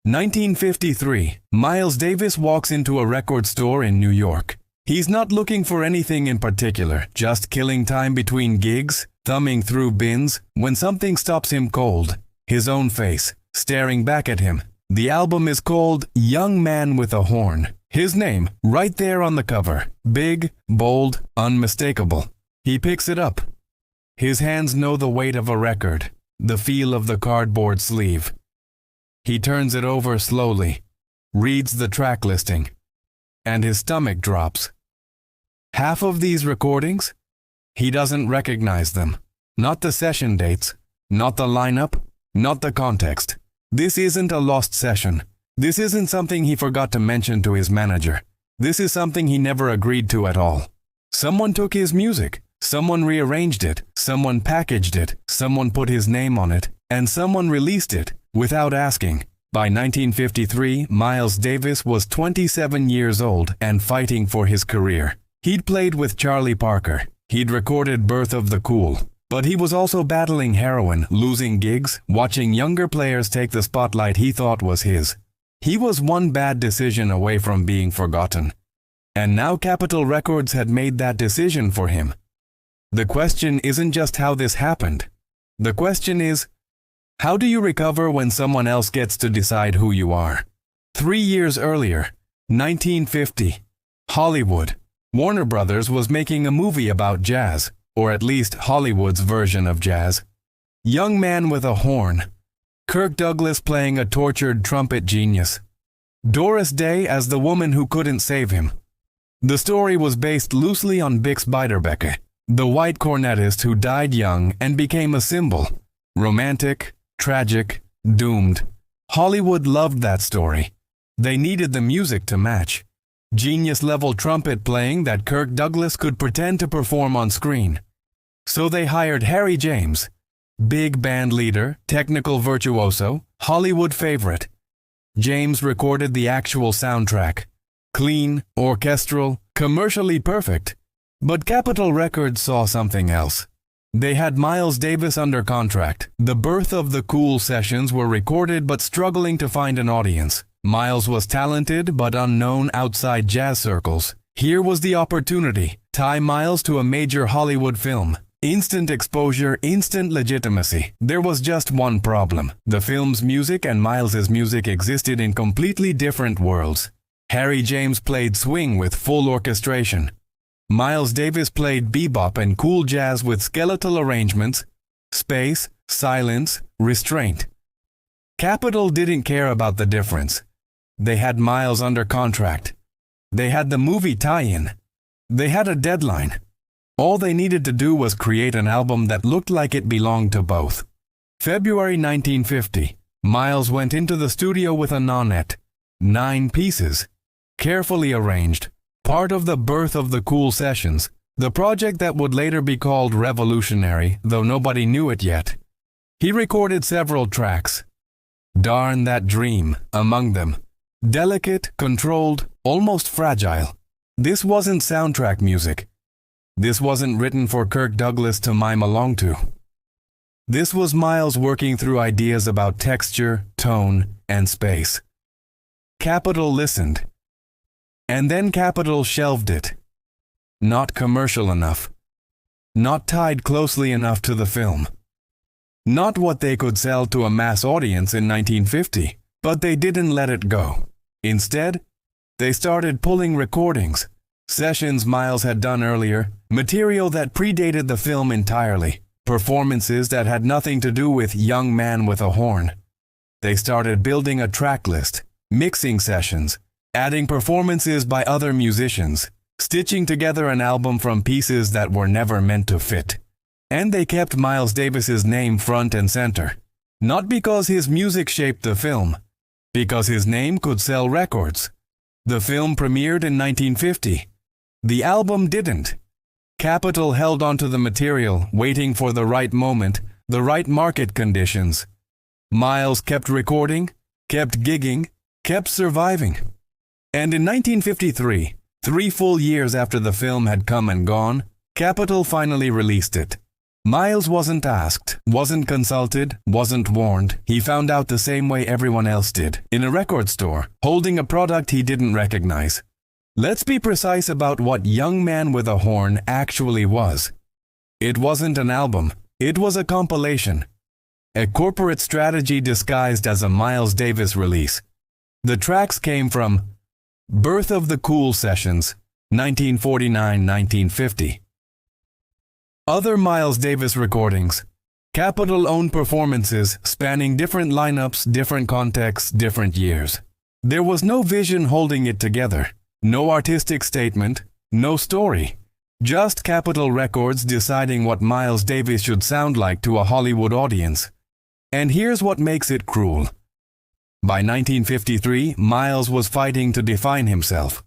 1953, Miles Davis walks into a record store in New York. He's not looking for anything in particular, just killing time between gigs, thumbing through bins, when something stops him cold. His own face, staring back at him. The album is called Young Man with a Horn. His name, right there on the cover. Big, bold, unmistakable. He picks it up. His hands know the weight of a record, the feel of the cardboard sleeve. He turns it over slowly, reads the track listing, and his stomach drops. Half of these recordings? He doesn't recognize them. Not the session dates, not the lineup, not the context. This isn't a lost session. This isn't something he forgot to mention to his manager. This is something he never agreed to at all. Someone took his music. Someone rearranged it. Someone packaged it. Someone put his name on it. And someone released it without asking. By 1953, Miles Davis was 27 years old and fighting for his career. He'd played with Charlie Parker. He'd recorded Birth of the Cool. But he was also battling heroin, losing gigs, watching younger players take the spotlight he thought was his. He was one bad decision away from being forgotten. And now Capitol Records had made that decision for him. The question isn't just how this happened. The question is, how do you recover when someone else gets to decide who you are? 3 years earlier, 1950, Hollywood. Warner Brothers was making a movie about jazz, or at least Hollywood's version of jazz. Young Man with a Horn. Kirk Douglas playing a tortured trumpet genius. Doris Day as the woman who couldn't save him. The story was based loosely on Bix Beiderbecke, the white cornetist who died young and became a symbol. Romantic, tragic, doomed. Hollywood loved that story. They needed the music to match. Genius-level trumpet playing that Kirk Douglas could pretend to perform on screen. So they hired Harry James, big band leader, technical virtuoso, Hollywood favorite. James recorded the actual soundtrack. Clean, orchestral, commercially perfect. But Capitol Records saw something else. They had Miles Davis under contract. The Birth of the Cool sessions were recorded but struggling to find an audience. Miles was talented but unknown outside jazz circles. Here was the opportunity. Tie Miles to a major Hollywood film. Instant exposure, instant legitimacy. There was just one problem. The film's music and Miles's music existed in completely different worlds. Harry James played swing with full orchestration. Miles Davis played bebop and cool jazz with skeletal arrangements, space, silence, restraint. Capitol didn't care about the difference. They had Miles under contract. They had the movie tie-in. They had a deadline. All they needed to do was create an album that looked like it belonged to both. February 1950, Miles went into the studio with a nonet. 9 pieces. Carefully arranged. Part of the Birth of the Cool sessions. The project that would later be called Revolutionary, though nobody knew it yet. He recorded several tracks. Darn That Dream, among them. Delicate, controlled, almost fragile. This wasn't soundtrack music. This wasn't written for Kirk Douglas to mime along to. This was Miles working through ideas about texture, tone, and space. Capitol listened. And then Capitol shelved it. Not commercial enough. Not tied closely enough to the film. Not what they could sell to a mass audience in 1950, but they didn't let it go. Instead, they started pulling recordings, sessions Miles had done earlier, material that predated the film entirely, performances that had nothing to do with Young Man with a Horn. They started building a track list, mixing sessions, adding performances by other musicians, stitching together an album from pieces that were never meant to fit. And they kept Miles Davis's name front and center. Not because his music shaped the film, because his name could sell records. The film premiered in 1950. The album didn't. Capitol held onto the material, waiting for the right moment, the right market conditions. Miles kept recording, kept gigging, kept surviving. And in 1953, 3 full years after the film had come and gone, Capitol finally released it. Miles wasn't asked, wasn't consulted, wasn't warned. He found out the same way everyone else did, in a record store, holding a product he didn't recognize. Let's be precise about what Young Man with a Horn actually was. It wasn't an album. It was a compilation. A corporate strategy disguised as a Miles Davis release. The tracks came from Birth of the Cool Sessions, 1949-1950. Other Miles Davis recordings. Capitol-owned performances spanning different lineups, different contexts, different years. There was no vision holding it together. No artistic statement, no story. Just Capitol Records deciding what Miles Davis should sound like to a Hollywood audience. And here's what makes it cruel. By 1953, Miles was fighting to define himself.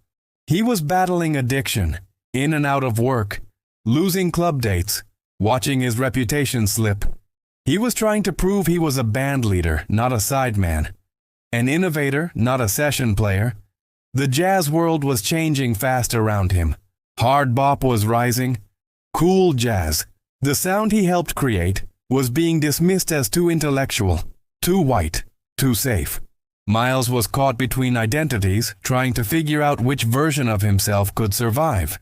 He was battling addiction, in and out of work, losing club dates, watching his reputation slip. He was trying to prove he was a band leader, not a sideman. An innovator, not a session player. The jazz world was changing fast around him. Hard bop was rising. Cool jazz, the sound he helped create, was being dismissed as too intellectual, too white, too safe. Miles was caught between identities, trying to figure out which version of himself could survive.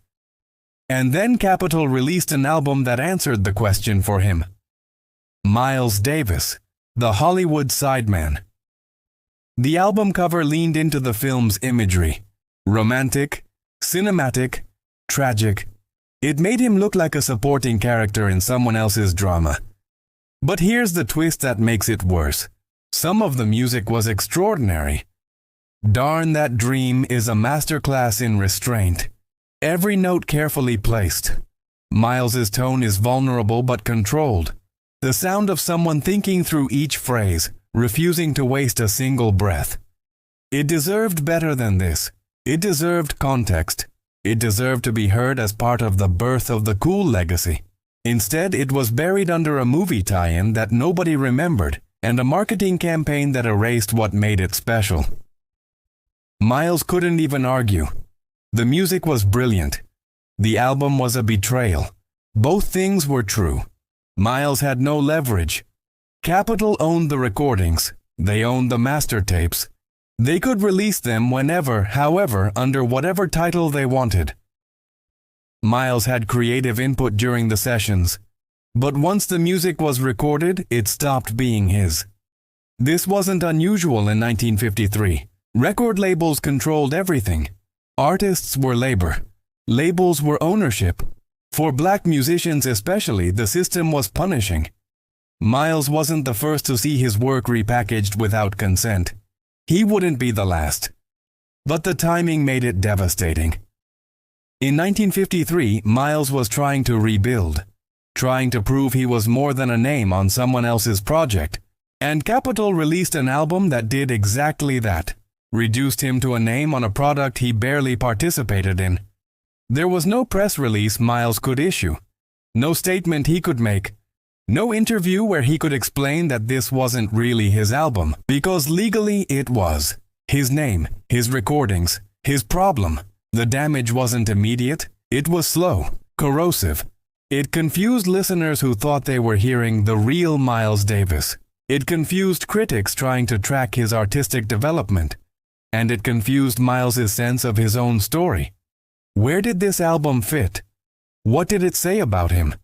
And then Capitol released an album that answered the question for him. Miles Davis, the Hollywood Sideman. The album cover leaned into the film's imagery. Romantic, cinematic, tragic. It made him look like a supporting character in someone else's drama. But here's the twist that makes it worse. Some of the music was extraordinary. Darn That Dream is a masterclass in restraint. Every note carefully placed. Miles's tone is vulnerable but controlled. The sound of someone thinking through each phrase, refusing to waste a single breath. It deserved better than this. It deserved context. It deserved to be heard as part of the Birth of the Cool legacy. Instead, it was buried under a movie tie-in that nobody remembered and a marketing campaign that erased what made it special. Miles couldn't even argue. The music was brilliant. The album was a betrayal. Both things were true. Miles had no leverage. Capitol owned the recordings. They owned the master tapes. They could release them whenever, however, under whatever title they wanted. Miles had creative input during the sessions, but once the music was recorded, it stopped being his. This wasn't unusual in 1953. Record labels controlled everything. Artists were labor. Labels were ownership. For black musicians especially, the system was punishing. Miles wasn't the first to see his work repackaged without consent. He wouldn't be the last. But the timing made it devastating. In 1953, Miles was trying to rebuild, trying to prove he was more than a name on someone else's project, and Capitol released an album that did exactly that, reduced him to a name on a product he barely participated in. There was no press release Miles could issue, no statement he could make, no interview where he could explain that this wasn't really his album, because legally it was. His name, his recordings, his problem. The damage wasn't immediate, it was slow, corrosive. It confused listeners who thought they were hearing the real Miles Davis. It confused critics trying to track his artistic development. And it confused Miles's sense of his own story. Where did this album fit? What did it say about him?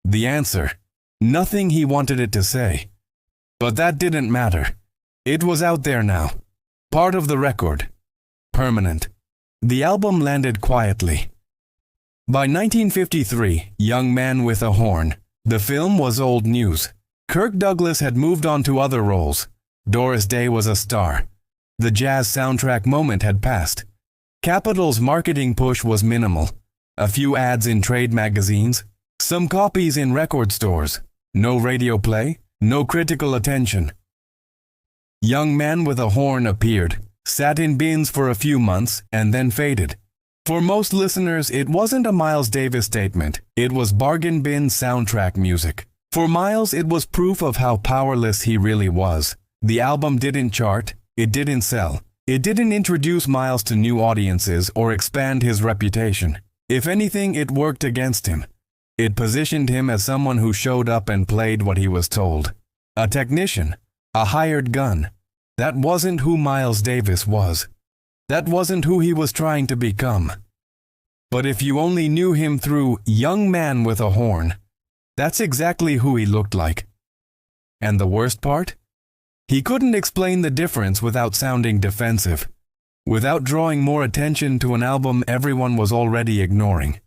The answer: nothing he wanted it to say. But that didn't matter. It was out there now. Part of the record. Permanent. The album landed quietly. By 1953, Young Man with a Horn, the film was old news. Kirk Douglas had moved on to other roles. Doris Day was a star. The jazz soundtrack moment had passed. Capitol's marketing push was minimal. A few ads in trade magazines, some copies in record stores, no radio play, no critical attention. Young Man with a Horn appeared, sat in bins for a few months, and then faded. For most listeners, it wasn't a Miles Davis statement. It was bargain bin soundtrack music. For Miles, it was proof of how powerless he really was. The album didn't chart. It didn't sell. It didn't introduce Miles to new audiences or expand his reputation. If anything, it worked against him. It positioned him as someone who showed up and played what he was told. A technician, a hired gun. That wasn't who Miles Davis was. That wasn't who he was trying to become. But if you only knew him through Young Man with a Horn, that's exactly who he looked like. And the worst part? He couldn't explain the difference without sounding defensive, without drawing more attention to an album everyone was already ignoring.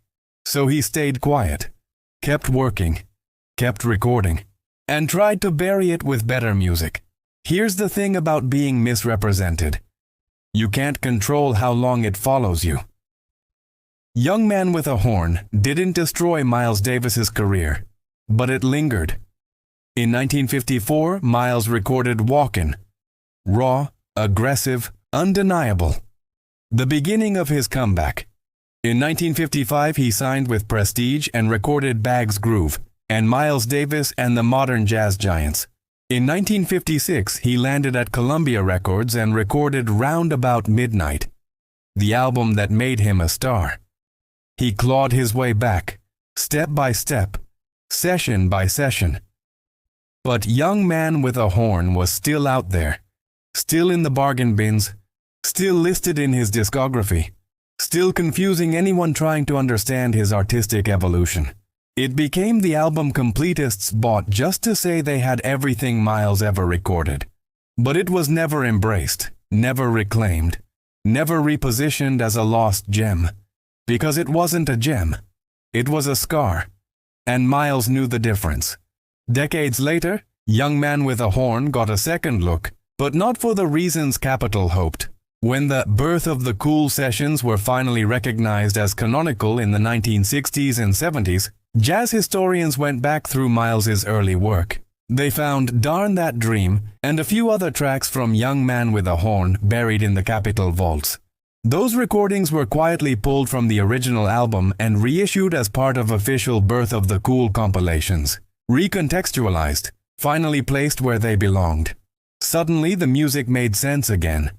So he stayed quiet, kept working, kept recording, and tried to bury it with better music. Here's the thing about being misrepresented. You can't control how long it follows you. Young Man with a Horn didn't destroy Miles Davis's career, but it lingered. In 1954, Miles recorded Walkin', raw, aggressive, undeniable. The beginning of his comeback. In 1955, he signed with Prestige and recorded Bag's Groove, and Miles Davis and the Modern Jazz Giants. In 1956, he landed at Columbia Records and recorded Round About Midnight, the album that made him a star. He clawed his way back, step by step, session by session. But Young Man with a Horn was still out there, still in the bargain bins, still listed in his discography, still confusing anyone trying to understand his artistic evolution. It became the album completists bought just to say they had everything Miles ever recorded. But it was never embraced, never reclaimed, never repositioned as a lost gem. Because it wasn't a gem. It was a scar. And Miles knew the difference. Decades later, Young Man with a Horn got a second look, but not for the reasons Capitol hoped. When the birth of the Cool sessions were finally recognized as canonical in the 1960s and 70s, jazz historians went back through Miles's early work. They found Darn That Dream and a few other tracks from Young Man with a Horn buried in the Capitol vaults. Those recordings were quietly pulled from the original album and reissued as part of official Birth of the Cool compilations. Recontextualized, finally placed where they belonged. Suddenly the music made sense again.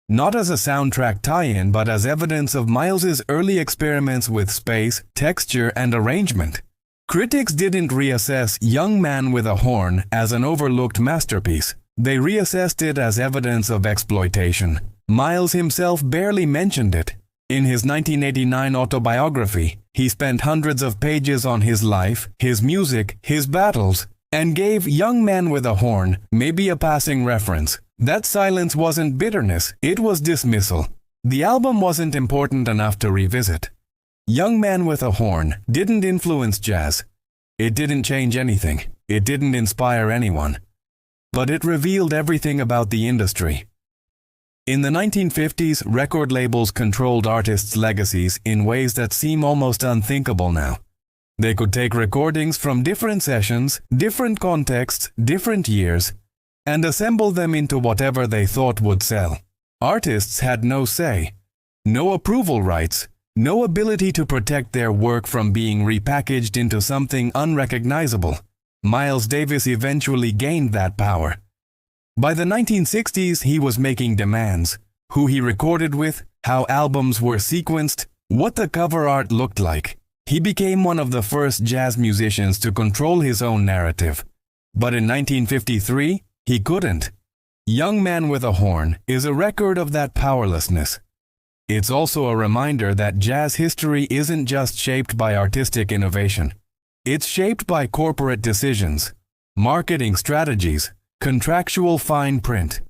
Not as a soundtrack tie-in, but as evidence of Miles's early experiments with space, texture, and arrangement. Critics didn't reassess Young Man with a Horn as an overlooked masterpiece. They reassessed it as evidence of exploitation. Miles himself barely mentioned it. In his 1989 autobiography, he spent hundreds of pages on his life, his music, his battles, and gave Young Man with a Horn maybe a passing reference. That silence wasn't bitterness, it was dismissal. The album wasn't important enough to revisit. Young Man with a Horn didn't influence jazz. It didn't change anything. It didn't inspire anyone. But it revealed everything about the industry. In the 1950s, record labels controlled artists' legacies in ways that seem almost unthinkable now. They could take recordings from different sessions, different contexts, different years, and assemble them into whatever they thought would sell. Artists had no say, no approval rights, no ability to protect their work from being repackaged into something unrecognizable. Miles Davis eventually gained that power. By the 1960s, he was making demands: who he recorded with, how albums were sequenced, what the cover art looked like. He became one of the first jazz musicians to control his own narrative. But in 1953, he couldn't. Young Man with a Horn is a record of that powerlessness. It's also a reminder that jazz history isn't just shaped by artistic innovation. It's shaped by corporate decisions, marketing strategies, contractual fine print.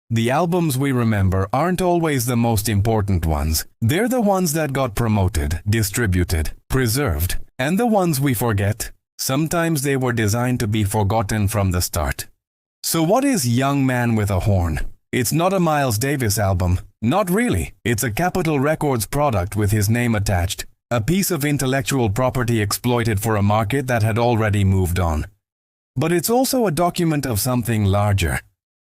The albums we remember aren't always the most important ones. They're the ones that got promoted, distributed, preserved, and the ones we forget. Sometimes they were designed to be forgotten from the start. So what is Young Man with a Horn? It's not a Miles Davis album. Not really. It's a Capitol Records product with his name attached. A piece of intellectual property exploited for a market that had already moved on. But it's also a document of something larger.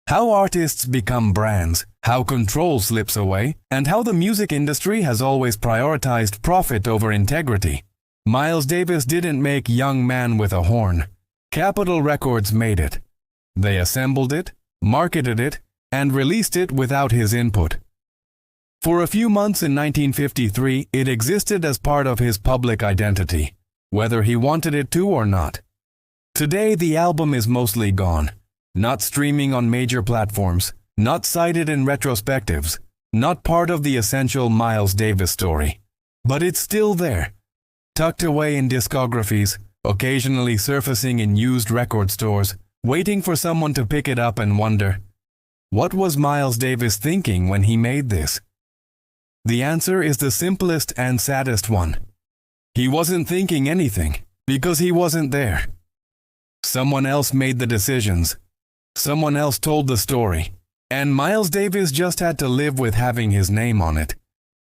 How artists become brands, how control slips away, and how the music industry has always prioritized profit over integrity. Miles Davis didn't make Young Man with a Horn. Capitol Records made it. They assembled it, marketed it, and released it without his input. For a few months in 1953, it existed as part of his public identity. whether he wanted it to or not. Today, the album is mostly gone, not streaming on major platforms, not cited in retrospectives, not part of the essential Miles Davis story. But it's still there, tucked away in discographies, occasionally surfacing in used record stores, waiting for someone to pick it up and wonder, what was Miles Davis thinking when he made this? The answer is the simplest and saddest one. He wasn't thinking anything, because he wasn't there. Someone else made the decisions. Someone else told the story. And Miles Davis just had to live with having his name on it.